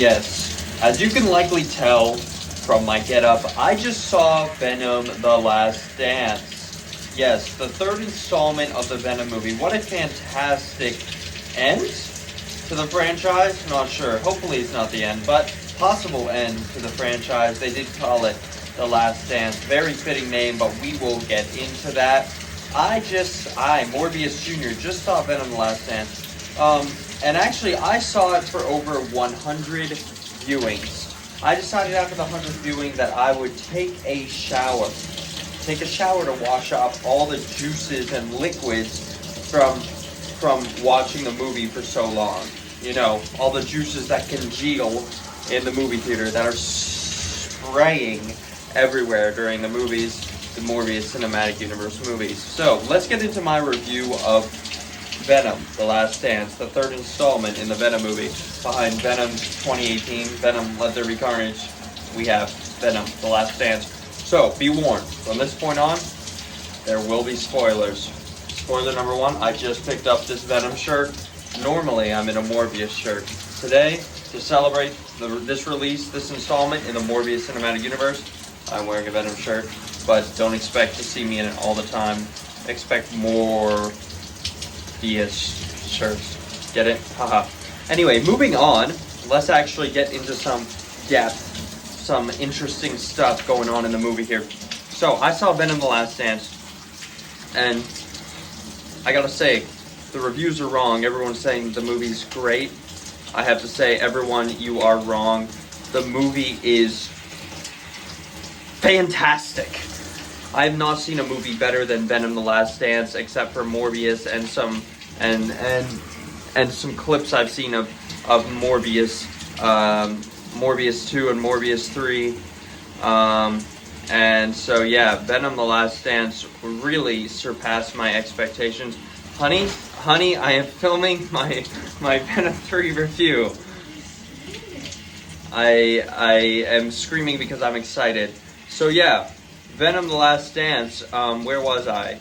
Yes, as you can likely tell from my getup, I just saw Venom: The Last Dance. Yes, the third installment of the Venom movie. What a fantastic end to the franchise. Not sure. Hopefully it's not the end, but possible end to the franchise. They did call it The Last Dance. Very fitting name, but we will get into that. Morbius Jr., just saw Venom: The Last Dance. And actually, I saw it for over 100 viewings. I decided after the 100th viewing that I would take a shower. Take a shower to wash off all the juices and liquids from watching the movie for so long. You know, all the juices that congeal in the movie theater that are spraying everywhere during the movies, the Morbius Cinematic Universe movies. So, let's get into my review of Venom: The Last Dance, the third installment in the Venom movie. Behind Venom 2018, Venom Let There Be Carnage, we have Venom: The Last Dance. So, be warned, from this point on, there will be spoilers. Spoiler number one, I just picked up this Venom shirt. Normally, I'm in a Morbius shirt. Today, to celebrate this release, this installment in the Morbius Cinematic Universe, I'm wearing a Venom shirt, but don't expect to see me in it all the time. Expect more DS shirts. Get it? Haha. Anyway, moving on, let's actually get into some depth, some interesting stuff going on in the movie here. So, I saw Venom: The Last Dance, and I gotta say, the reviews are wrong. Everyone's saying the movie's great. I have to say, everyone, you are wrong. The movie is fantastic. I have not seen a movie better than Venom: The Last Dance, except for Morbius and some some clips I've seen of Morbius, Morbius 2 and Morbius 3. And so yeah, Venom: The Last Dance really surpassed my expectations. Honey, I am filming my Venom 3 review. I am screaming because I'm excited. So yeah, Venom: The Last Dance, where was I?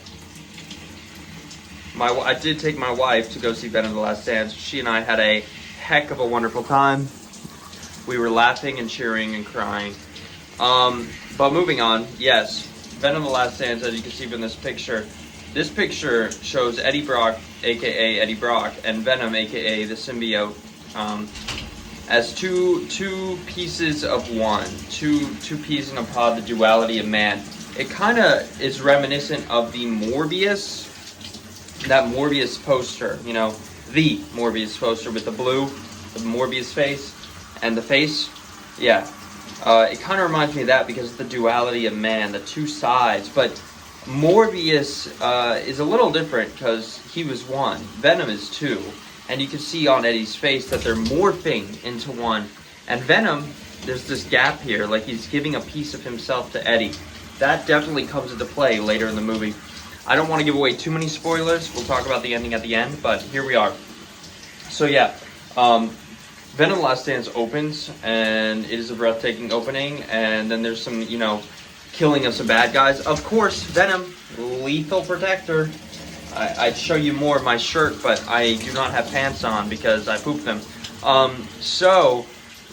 I did take my wife to go see Venom: The Last Dance. She and I had a heck of a wonderful time. We were laughing and cheering and crying. But moving on, yes, Venom: The Last Dance, as you can see from this picture shows Eddie Brock, aka Eddie Brock, and Venom, aka the symbiote, as two pieces of one, two peas in a pod, the duality of man. It kind of is reminiscent of the that Morbius poster, you know, the Morbius poster with the Morbius face, and the face, yeah. It kind of reminds me of that because of the duality of man, the two sides, but Morbius is a little different because he was one, Venom is two, and you can see on Eddie's face that they're morphing into one, and Venom, there's this gap here, like he's giving a piece of himself to Eddie. That definitely comes into play later in the movie. I don't want to give away too many spoilers. We'll talk about the ending at the end, but here we are. So yeah, Venom: The Last Dance opens, and it is a breathtaking opening, and then there's some, you know, killing of some bad guys. Of course, Venom, lethal protector. I'd show you more of my shirt, but I do not have pants on because I pooped them. So,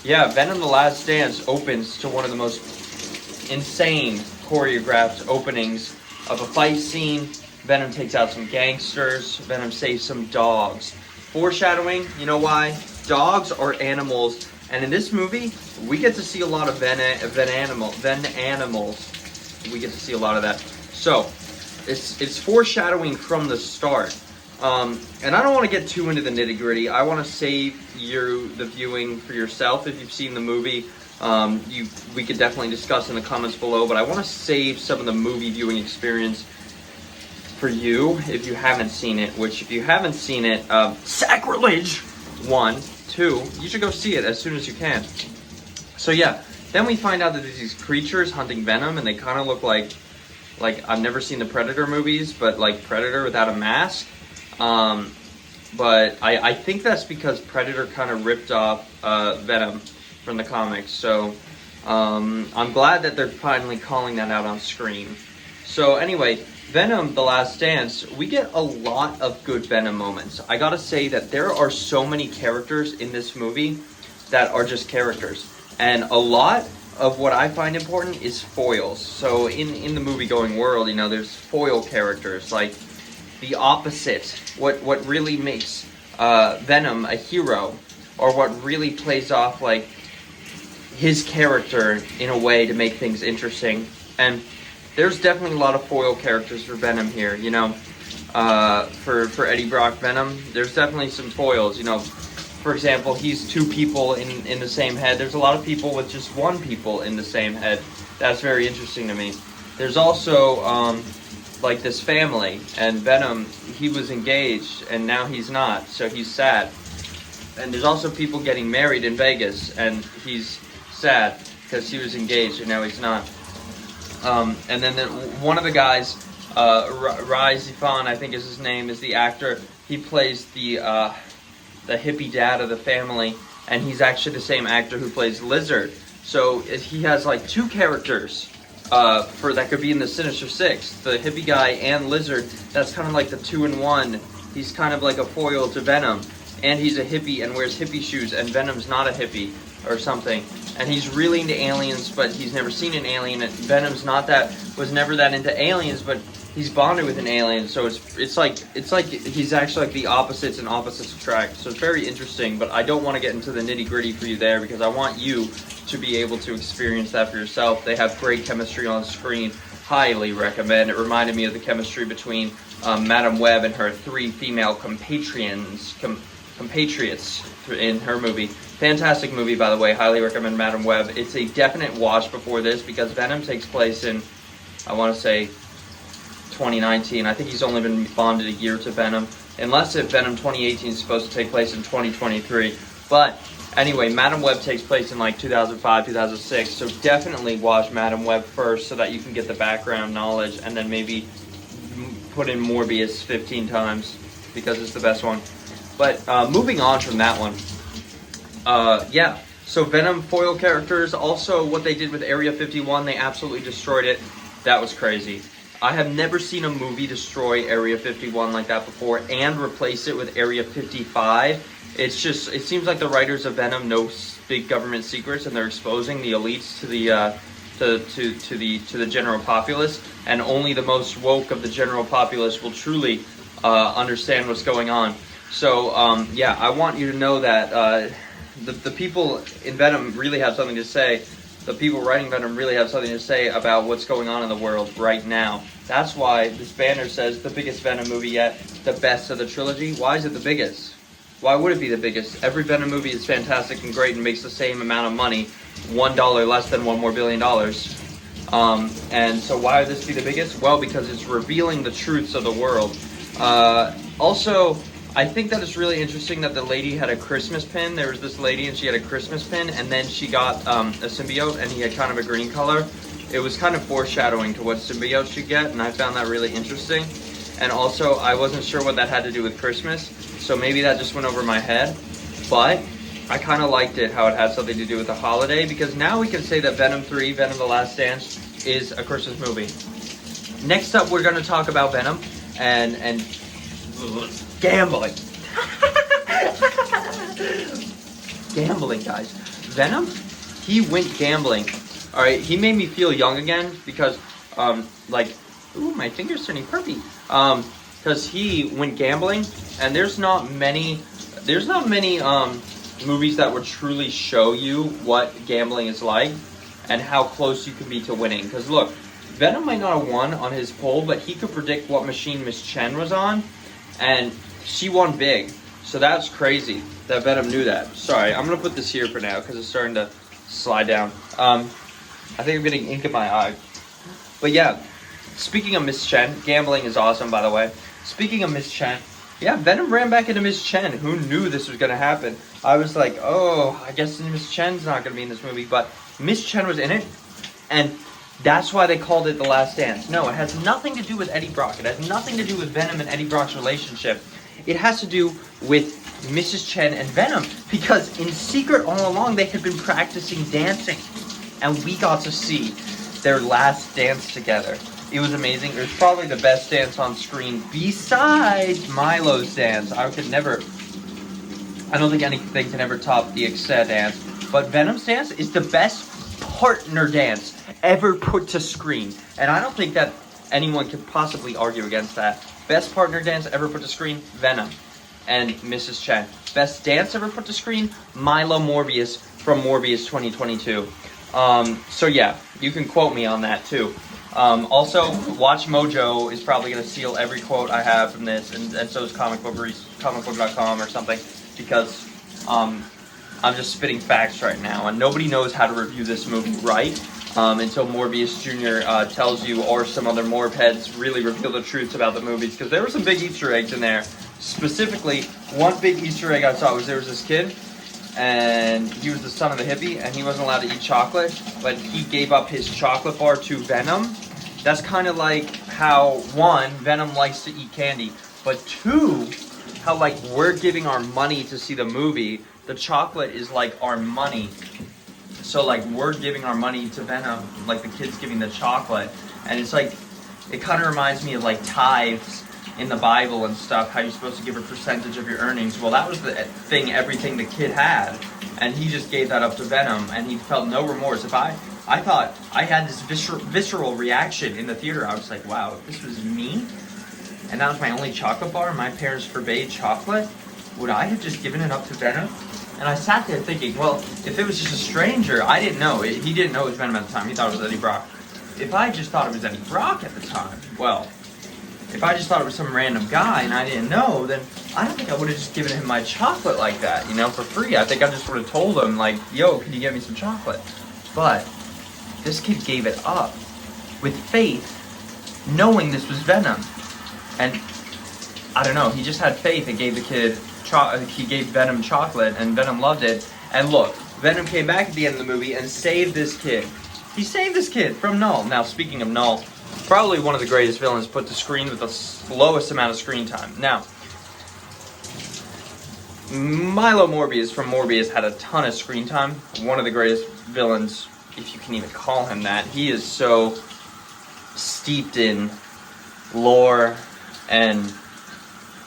yeah, Venom: The Last Dance opens to one of the most insane choreographed openings of a fight scene. Venom takes out some gangsters. Venom saves some dogs. Foreshadowing, you know why? Dogs are animals, and in this movie, we get to see a lot of Ven animals. We get to see a lot of that. So, it's foreshadowing from the start. And I don't want to get too into the nitty-gritty. I want to save the viewing for yourself if you've seen the movie. We could definitely discuss in the comments below, but I want to save some of the movie viewing experience for you if you haven't seen it, which if you haven't seen it, sacrilege! 1, 2, you should go see it as soon as you can. So yeah, then we find out that there's these creatures hunting Venom, and they kind of look like I've never seen the Predator movies, but like Predator without a mask. But I think that's because Predator kind of ripped off Venom from the comics. So I'm glad that they're finally calling that out on screen. So anyway, Venom: The Last Dance, we get a lot of good Venom moments. I gotta say that there are so many characters in this movie that are just characters. And a lot of what I find important is foils. So in the movie-going world, you know, there's foil characters, like the opposite. What really makes Venom a hero, or what really plays off like his character in a way to make things interesting. And there's definitely a lot of foil characters for Venom here, you know. For Eddie Brock Venom, there's definitely some foils, you know. For example, he's two people in the same head. There's a lot of people with just one people in the same head. That's very interesting to me. There's also like this family, and Venom, he was engaged and now he's not, so he's sad. And there's also people getting married in Vegas, and he's sad because he was engaged and now he's not. And then one of the guys, Rai Zifan, I think is his name, is the actor. He plays the hippie dad of the family, and he's actually the same actor who plays Lizard. So he has like two characters for that could be in the Sinister Six, the hippie guy and Lizard. That's kind of like the 2-in-1. He's kind of like a foil to Venom, and he's a hippie and wears hippie shoes, and Venom's not a hippie or something. And he's really into aliens, but he's never seen an alien. And Venom's was never that into aliens, but he's bonded with an alien. So it's like he's actually like the opposites, and opposites attract. So it's very interesting, but I don't want to get into the nitty gritty for you there, because I want you to be able to experience that for yourself. They have great chemistry on screen. Highly recommend. It reminded me of the chemistry between Madame Web and her 3 female compatriots in her movie. Fantastic movie, by the way. Highly recommend Madame Web. It's a definite watch before this, because Venom takes place in, I want to say, 2019. I think he's only been bonded a year to Venom, unless if Venom 2018 is supposed to take place in 2023. But anyway, Madame Web takes place in like 2005, 2006. So definitely watch Madame Web first, so that you can get the background knowledge, and then maybe put in Morbius 15 times, because it's the best one. But moving on from that one, yeah, so Venom foil characters. Also, what they did with Area 51, they absolutely destroyed it. That was crazy. I have never seen a movie destroy Area 51 like that before, and replace it with Area 55. It seems like the writers of Venom know big government secrets, and they're exposing the elites to the general populace, and only the most woke of the general populace will truly understand what's going on. So yeah, I want you to know that the people in Venom really have something to say. The people writing Venom really have something to say about what's going on in the world right now. That's why this banner says the biggest Venom movie yet, the best of the trilogy. Why is it the biggest? Why would it be the biggest? Every Venom movie is fantastic and great and makes the same amount of money, $1 less than $1 more billion. And so why would this be the biggest? Well, because it's revealing the truths of the world. Also, I think that it's really interesting that the lady had a Christmas pin. There was this lady and she had a Christmas pin, and then she got a symbiote, and he had kind of a green color. It was kind of foreshadowing to what symbiote she'd get, and I found that really interesting. And also, I wasn't sure what that had to do with Christmas, so maybe that just went over my head. But I kind of liked it, how it had something to do with the holiday, because now we can say that Venom 3, Venom the Last Dance, is a Christmas movie. Next up, we're going to talk about Venom and gambling. Gambling, guys. Venom, he went gambling. Alright, he made me feel young again, because, like, ooh, my finger's turning purple. Because he went gambling, and there's not many movies that would truly show you what gambling is like, and how close you can be to winning. Because look, Venom might not have won on his poll, but he could predict what machine Miss Chen was on, and she won big. So that's crazy that Venom knew that. Sorry, I'm going to put this here for now because it's starting to slide down. I think I'm getting ink in my eye. But yeah, speaking of Miss Chen, gambling is awesome, by the way. Speaking of Miss Chen, yeah, Venom ran back into Miss Chen. Who knew this was going to happen? I was like, oh, I guess Miss Chen's not going to be in this movie. But Miss Chen was in it, and that's why they called it The Last Dance. No, it has nothing to do with Eddie Brock. It has nothing to do with Venom and Eddie Brock's relationship. It has to do with Mrs. Chen and Venom, because in secret all along they had been practicing dancing, and we got to see their last dance together. It was amazing. It was probably the best dance on screen besides Milo's dance. I could never I don't think anything can ever top the Excel dance, but Venom's dance is the best partner dance ever put to screen, and I don't think that anyone could possibly argue against that. Best partner dance ever put to screen, Venom and Mrs. Chen. Best dance ever put to screen, Milo Morbius from Morbius 2022. So yeah, you can quote me on that too. Also, Watch Mojo is probably going to steal every quote I have from this, and so is comicbook.com or something, because I'm just spitting facts right now, and nobody knows how to review this movie right until Morbius Jr. Tells you, or some other Morb heads really reveal the truths about the movies, because there were some big Easter eggs in there. Specifically, one big Easter egg I saw was there was this kid, and he was the son of a hippie, and he wasn't allowed to eat chocolate, but he gave up his chocolate bar to Venom. That's kind of like how, one, Venom likes to eat candy, but two, how like we're giving our money to see the movie. The chocolate is like our money. So like we're giving our money to Venom, like the kid's giving the chocolate. And it's like, it kind of reminds me of like tithes in the Bible and stuff, how you're supposed to give a percentage of your earnings. Well, that was the thing, everything the kid had. And he just gave that up to Venom, and he felt no remorse. I thought I had this visceral reaction in the theater. I was like, wow, if this was me, and that was my only chocolate bar, and my parents forbade chocolate, would I have just given it up to Venom? And I sat there thinking, well, if it was just a stranger, I didn't know. He didn't know it was Venom at the time. He thought it was Eddie Brock. If I just thought it was Eddie Brock at the time, well, if I just thought it was some random guy and I didn't know, then I don't think I would have just given him my chocolate like that, you know, for free. I think I just would have told him, like, yo, can you get me some chocolate? But this kid gave it up with faith, knowing this was Venom. And I don't know, he just had faith and gave the kid, he gave Venom chocolate, and Venom loved it. And look, Venom came back at the end of the movie and saved this kid. He saved this kid from Null. Now, speaking of Null, probably one of the greatest villains put to screen with the lowest amount of screen time. Now, Milo Morbius from Morbius had a ton of screen time. One of the greatest villains, if you can even call him that. He is so steeped in lore and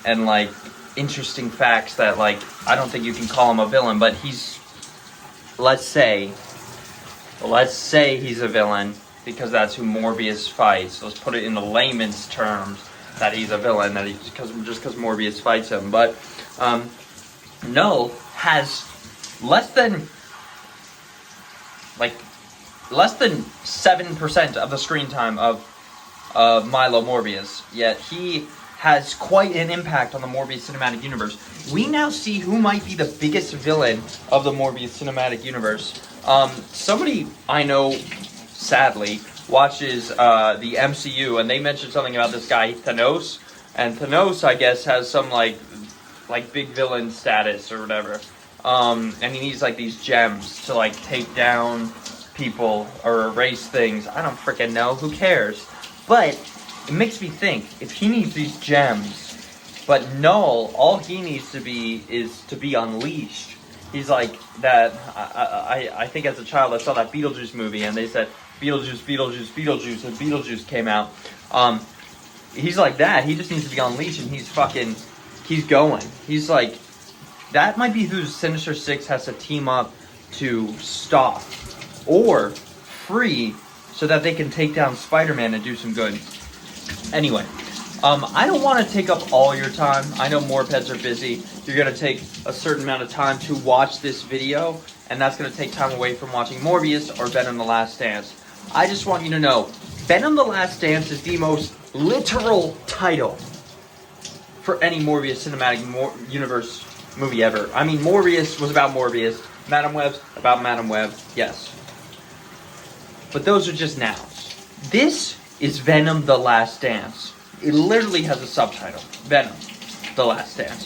like interesting facts that, like, I don't think you can call him a villain, but he's, let's say he's a villain because that's who Morbius fights. Let's put it in the layman's terms that he's a villain, that because Morbius fights him. But Null has less than 7% of the screen time of Milo Morbius, yet he has quite an impact on the Morbius cinematic universe. We now see who might be the biggest villain of the Morbius cinematic universe. Somebody I know, sadly, watches the MCU, and they mentioned something about this guy Thanos, and Thanos, I guess, has some like big villain status or whatever. And he needs like these gems to like take down people or erase things. I don't freaking know. Who cares? But it makes me think, if he needs these gems, but Null, all he needs to be is to be unleashed. He's like that. I think as a child I saw that Beetlejuice movie, and they said Beetlejuice, and Beetlejuice came out. He's like that. He just needs to be unleashed, and he's going. He's like, that might be who Sinister Six has to team up to stop or free, so that they can take down Spider-Man and do some good. Anyway, I don't want to take up all your time. I know Morpheads are busy. You're going to take a certain amount of time to watch this video, and that's going to take time away from watching Morbius or Venom the Last Dance. I just want you to know, Venom the Last Dance is the most literal title for any Morbius cinematic universe movie ever. I mean, Morbius was about Morbius. Madam Web's about Madam Web, yes. But those are just nouns. This is Venom the Last Dance. It literally has a subtitle, Venom the Last Dance.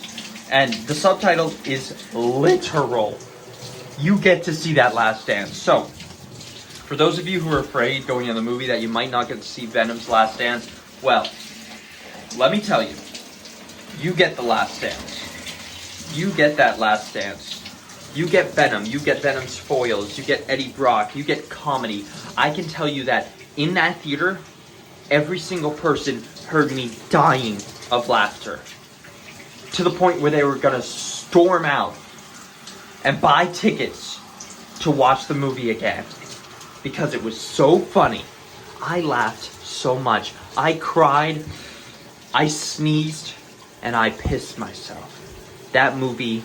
And the subtitle is literal. You get to see that last dance. So, for those of you who are afraid going in the movie that you might not get to see Venom's last dance, well, let me tell you, you get the last dance. You get that last dance. You get Venom, you get Venom's foils, you get Eddie Brock, you get comedy. I can tell you that in that theater, every single person heard me dying of laughter. To the point where they were gonna storm out and buy tickets to watch the movie again because it was so funny. I laughed so much. I cried, I sneezed, and I pissed myself. That movie,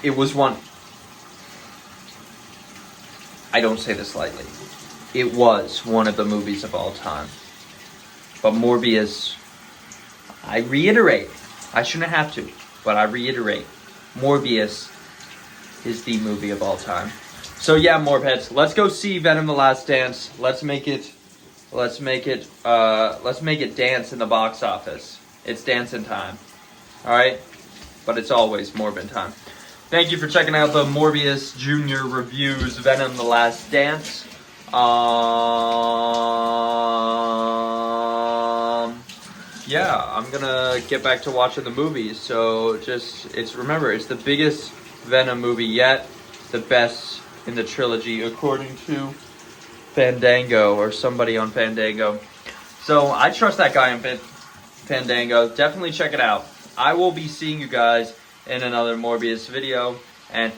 it was one... I don't say this lightly. It was one of the movies of all time. But Morbius, I reiterate, I shouldn't have to, but I reiterate, Morbius is the movie of all time. So yeah, Morbheads, let's go see Venom: The Last Dance. Let's make it dance in the box office. It's dancing time. Alright? But it's always Morbin time. Thank you for checking out the Morbius Jr. reviews, Venom: The Last Dance. Yeah, I'm gonna get back to watching the movies. So remember, it's the biggest Venom movie yet, the best in the trilogy, according to Fandango or somebody on Fandango. So I trust that guy on Fandango. Definitely check it out. I will be seeing you guys in another Morbius video, and